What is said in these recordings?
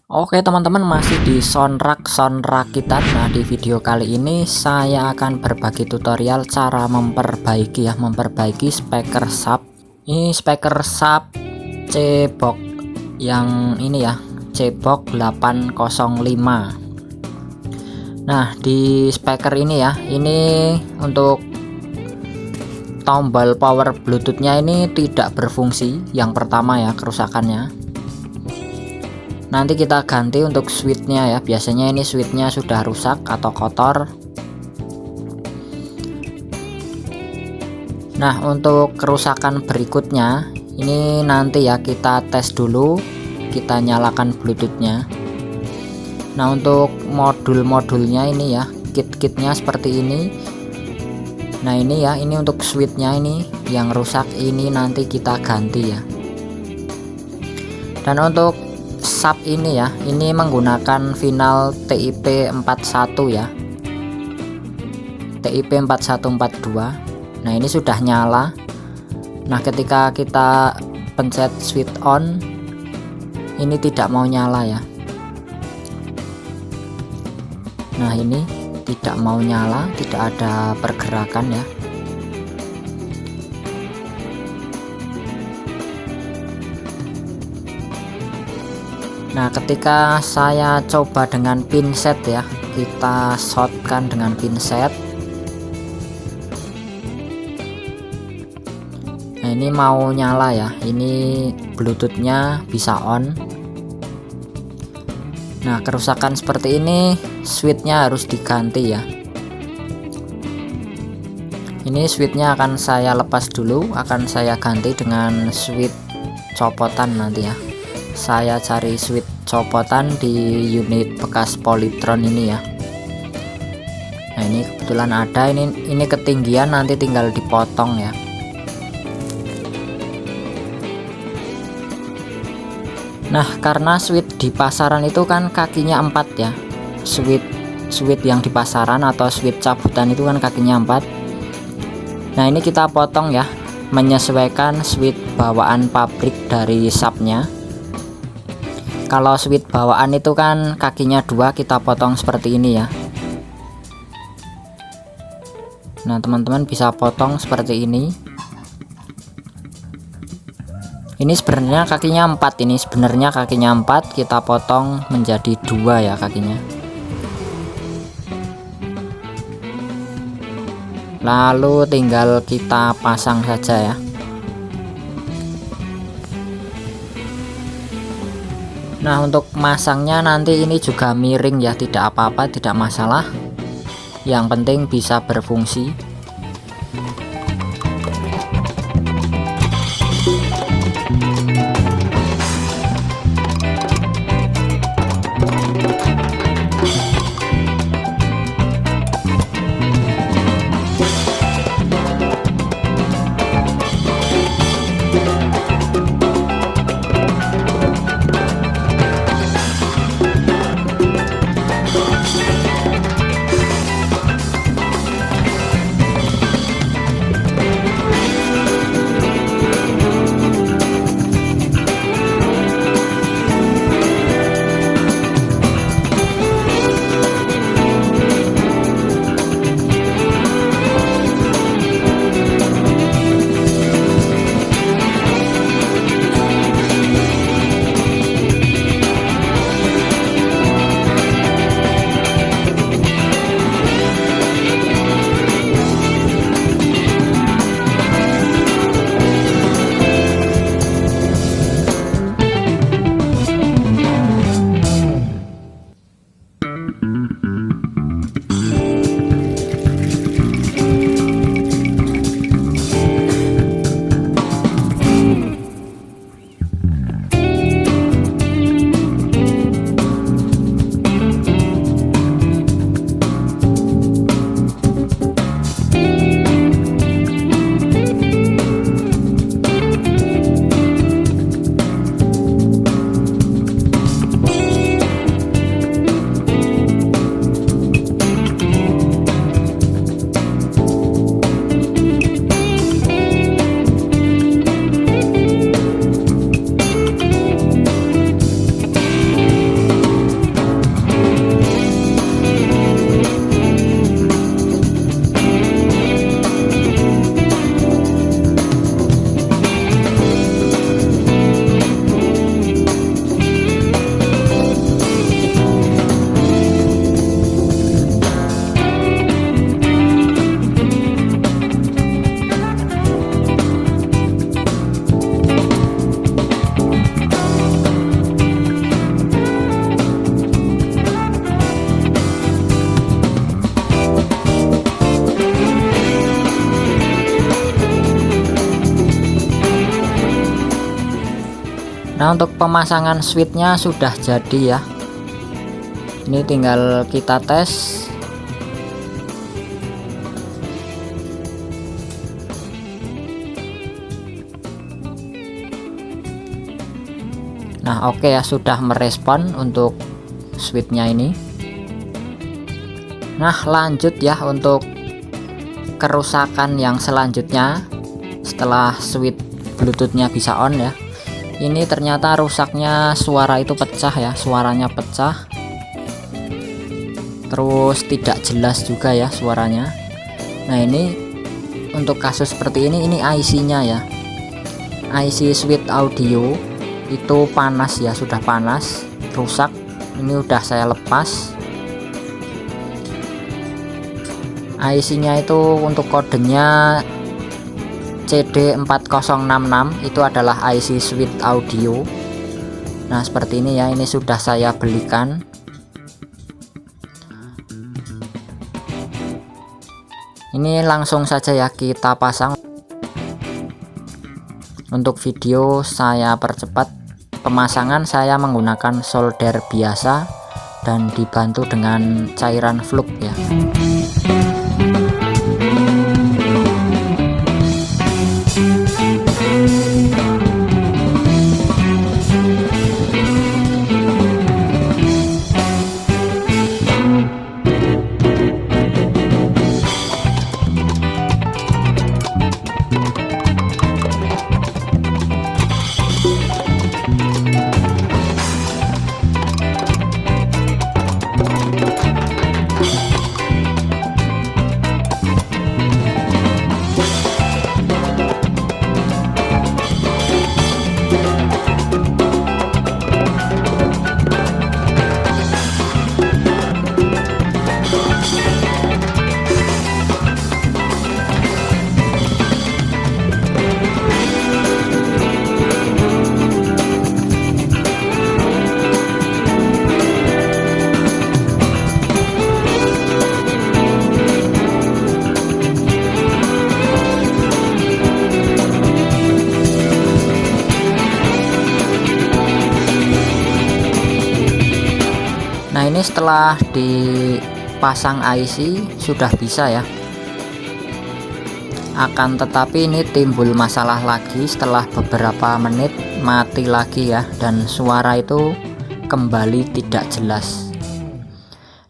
Oke teman-teman, masih di soundrak kita. Nah, di video kali ini saya akan berbagi tutorial cara memperbaiki speaker sub. Ini speaker sub C-Box yang ini ya, C-Box 805. Nah, di speaker ini ya, ini untuk tombol power bluetoothnya ini tidak berfungsi. Yang pertama ya, kerusakannya. Nanti kita ganti untuk switchnya ya, biasanya ini switchnya sudah rusak atau kotor. Nah, untuk kerusakan berikutnya ini nanti ya kita tes dulu, kita nyalakan bluetoothnya. Nah, untuk modul-modulnya ini ya, kit-kitnya seperti ini. Nah, ini ya, ini untuk switchnya ini yang rusak, ini nanti kita ganti ya. Dan untuk sub ini ya, ini menggunakan final TIP 41 ya, TIP 4142. Nah, ini sudah nyala. Nah, ketika kita pencet switch on, ini tidak mau nyala ya. Nah, ini tidak mau nyala, tidak ada pergerakan ya. Nah, ketika saya coba dengan pinset ya, kita shotkan dengan pinset. Nah, ini mau nyala ya, ini bluetoothnya bisa on. Nah, kerusakan seperti ini switchnya harus diganti ya. Ini switchnya akan saya lepas dulu, akan saya ganti dengan switch copotan nanti ya. Saya cari switch copotan di unit bekas Polytron ini ya. Nah, ini kebetulan ada, ini ketinggian, nanti tinggal dipotong ya. Nah, karena switch di pasaran itu kan kakinya 4 ya. Switch yang di pasaran atau switch cabutan itu kan kakinya 4. Nah, ini kita potong ya, menyesuaikan switch bawaan pabrik dari subnya. Kalau switch bawaan itu kan kakinya 2, kita potong seperti ini ya. Nah, teman-teman bisa potong seperti ini. Ini sebenarnya kakinya 4, ini sebenarnya kakinya 4, kita potong menjadi 2 ya kakinya. Lalu tinggal kita pasang saja ya. Nah, untuk masangnya nanti ini juga miring ya, tidak apa-apa, tidak masalah. Yang penting bisa berfungsi. Nah, untuk pemasangan switchnya sudah jadi ya. Ini tinggal kita tes. Nah, oke ya, sudah merespon untuk switchnya ini. Nah, lanjut ya untuk kerusakan yang selanjutnya setelah switch bluetoothnya bisa on ya. Ini ternyata rusaknya suara itu pecah ya, suaranya pecah, terus tidak jelas juga ya suaranya. Nah, ini untuk kasus seperti ini IC nya ya, IC switch audio itu panas ya, sudah panas, rusak. Ini udah saya lepas. IC nya itu untuk kodenya CD4066, itu adalah IC switch audio. Nah, seperti ini ya, ini sudah saya belikan. Ini langsung saja ya kita pasang. Untuk video saya percepat pemasangan, saya menggunakan solder biasa dan dibantu dengan cairan flux ya. Nah, ini setelah dipasang IC sudah bisa ya. Akan tetapi ini timbul masalah lagi setelah beberapa menit, mati lagi ya, dan suara itu kembali tidak jelas.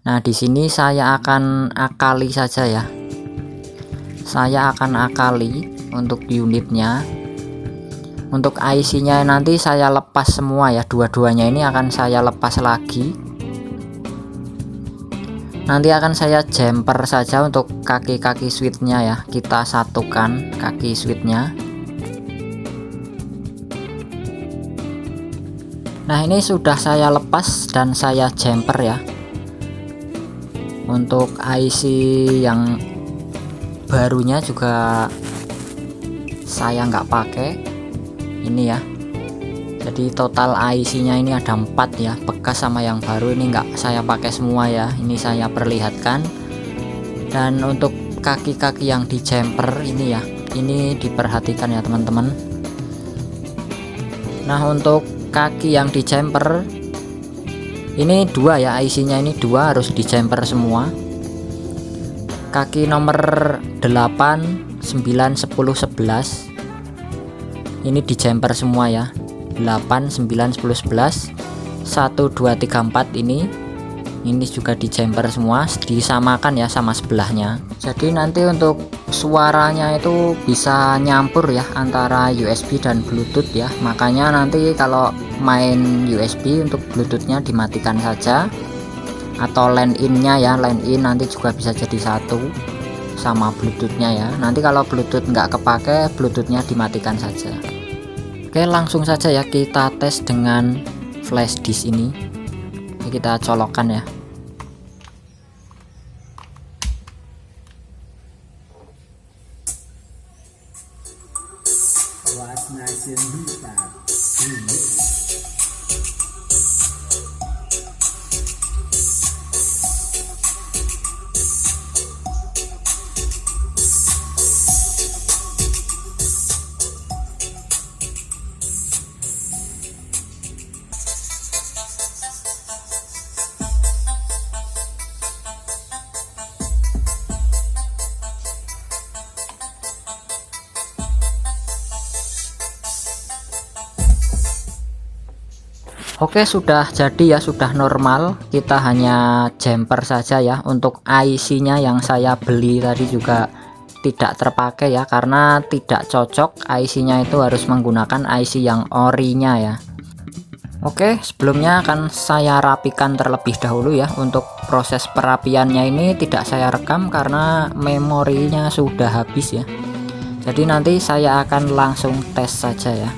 Nah, di sini saya akan akali saja ya. Saya akan akali untuk unitnya. Untuk IC-nya nanti saya lepas semua ya, dua-duanya ini akan saya lepas lagi. Nanti akan saya jumper saja untuk kaki-kaki switchnya ya, kita satukan kaki switchnya. Nah, ini sudah saya lepas dan saya jumper ya. Untuk IC yang barunya juga saya nggak pakai ini ya. Jadi total IC nya ini ada 4 ya, bekas sama yang baru ini nggak saya pakai semua ya, ini saya perlihatkan. Dan untuk kaki-kaki yang di jumper ini ya, ini diperhatikan ya teman-teman. Nah, untuk kaki yang di jumper ini 2 ya, IC nya ini 2 harus di jumper semua. Kaki nomor 8, 9, 10, 11 ini di jumper semua ya. 8, 9, 10, 11, 1, 2, 3, 4 ini juga di jumper semua, disamakan ya sama sebelahnya. Jadi nanti untuk suaranya itu bisa nyampur ya antara USB dan Bluetooth ya. Makanya nanti kalau main USB untuk Bluetoothnya dimatikan saja, atau line in-nya ya, line in nanti juga bisa jadi satu sama Bluetoothnya ya. Nanti kalau Bluetooth nggak kepake, Bluetoothnya dimatikan saja. Oke, langsung saja ya kita tes dengan flash disk ini. Kita colokkan ya. Oke, sudah jadi ya, sudah normal. Kita hanya jumper saja ya. Untuk IC-nya yang saya beli tadi juga tidak terpakai ya, karena tidak cocok. IC-nya itu harus menggunakan IC yang orinya ya. Oke, sebelumnya akan saya rapikan terlebih dahulu ya. Untuk proses perapiannya ini tidak saya rekam karena memorinya sudah habis ya. Jadi nanti saya akan langsung tes saja ya.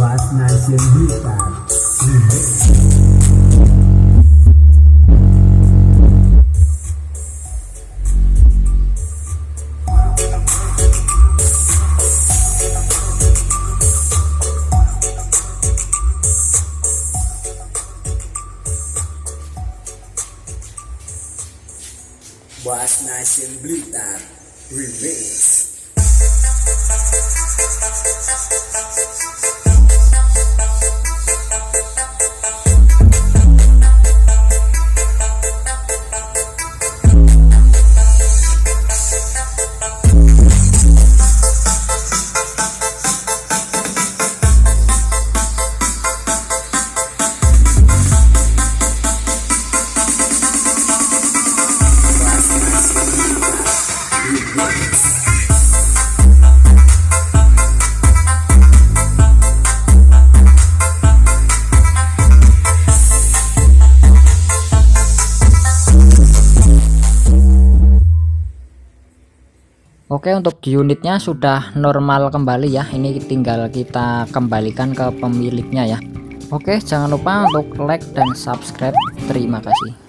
Warna Sembilan Buas Nation Blitar Remix. Oke, untuk unitnya sudah normal kembali ya. Ini tinggal kita kembalikan ke pemiliknya ya. Oke, jangan lupa untuk like dan subscribe. Terima kasih.